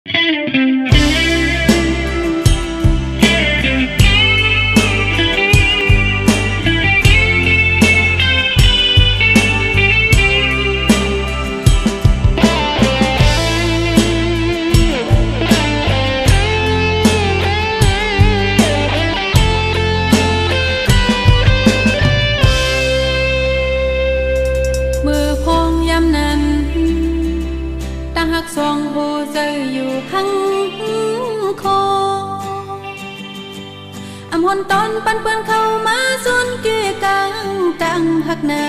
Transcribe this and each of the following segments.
มือพองยามนั้นตั้งหักสองโบใจอยู่หังคออำหนตอนปันเปื้อนเข้ามาส่วนเกี่ยกลางตั้งหักแน่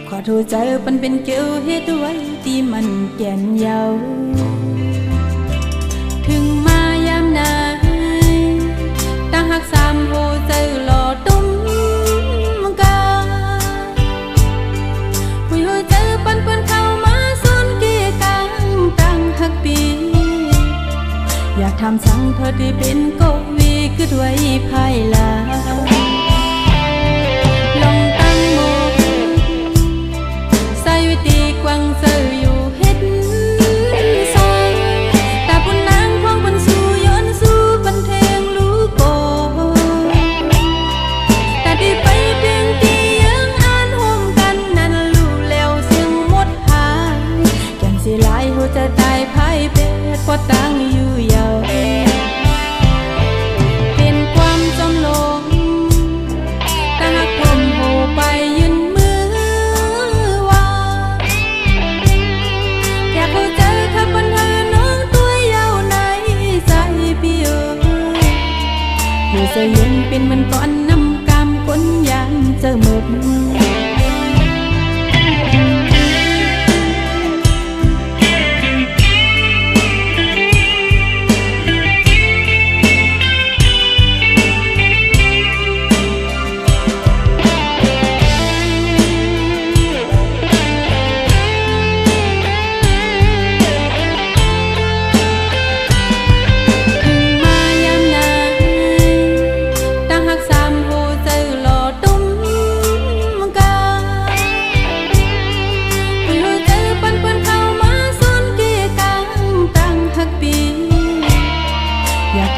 ขอโทษใจปันเป็นเกี่ยวเหตุไว้ที่มันแก่นยาวถึงมายามนายตั้งหักสามโบใจหล่อตุ้มกาหุยหัวใจปันเปื้อนเข้ามาส่วนเกี่ยกลางตั้งหักปีอยากทำสั่งเธอที่เป็นกวีคือด้วยภายหลังลองตั้งโมใส่วิธีกวังเสืออยู่เฮ็ดซอยตาปุ่นนางพองปันสู่ย้อนสู่ปันเทงรู้โกแต่ที่ไปเพียงที่ยังอ่านห่มกันนั้นรู้แล้วเสียงหมดหายแก่นสิหลายหัวใจตายพ่ายเป็ดพอตั้งอยู่ยาวเป็นความจำลงตั้งหักพรมโหไปยืนมือว่าอยากเข้าใจขับปัญหาน้องตัวยาวในใจพี่เอ๋ยอยู่เสียเย็นเป็นมันก่อนน้ำกำก้นยามเจอหมด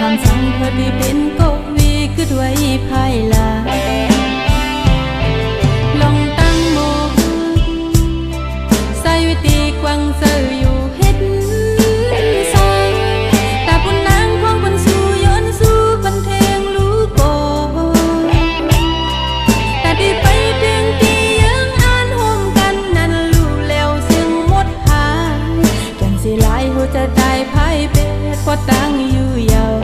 ทำสั่งเธอที่เป็นกวีคือด้วยภายหลังลองตั้งโมใส่วิธีกวังเสืออยู่เฮ็ดซอยตาปุ่นนางพองปันสู่ย้อนสู่ปันเทงรู้โกแต่ที่ไปเพียงที่ยังอ่านห่มกันนั้นรู้แล้วเสียงหมดหายแก่นสิหลายหัวใจตายพ่ายเป็ดพอตั้งอยู่ยาว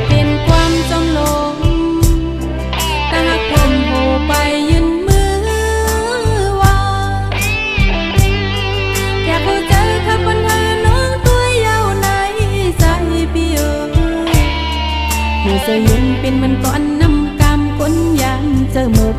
เป็นความจำลงตั้งหักพรมโหไปยืนมือว่าอยากเข้าใจขับปัญหาน้องตัวยาวในใจพี่เอ๋ยอยู่เสียเย็นเป็นมันก่อนน้ำกำก้นยามเจอหมด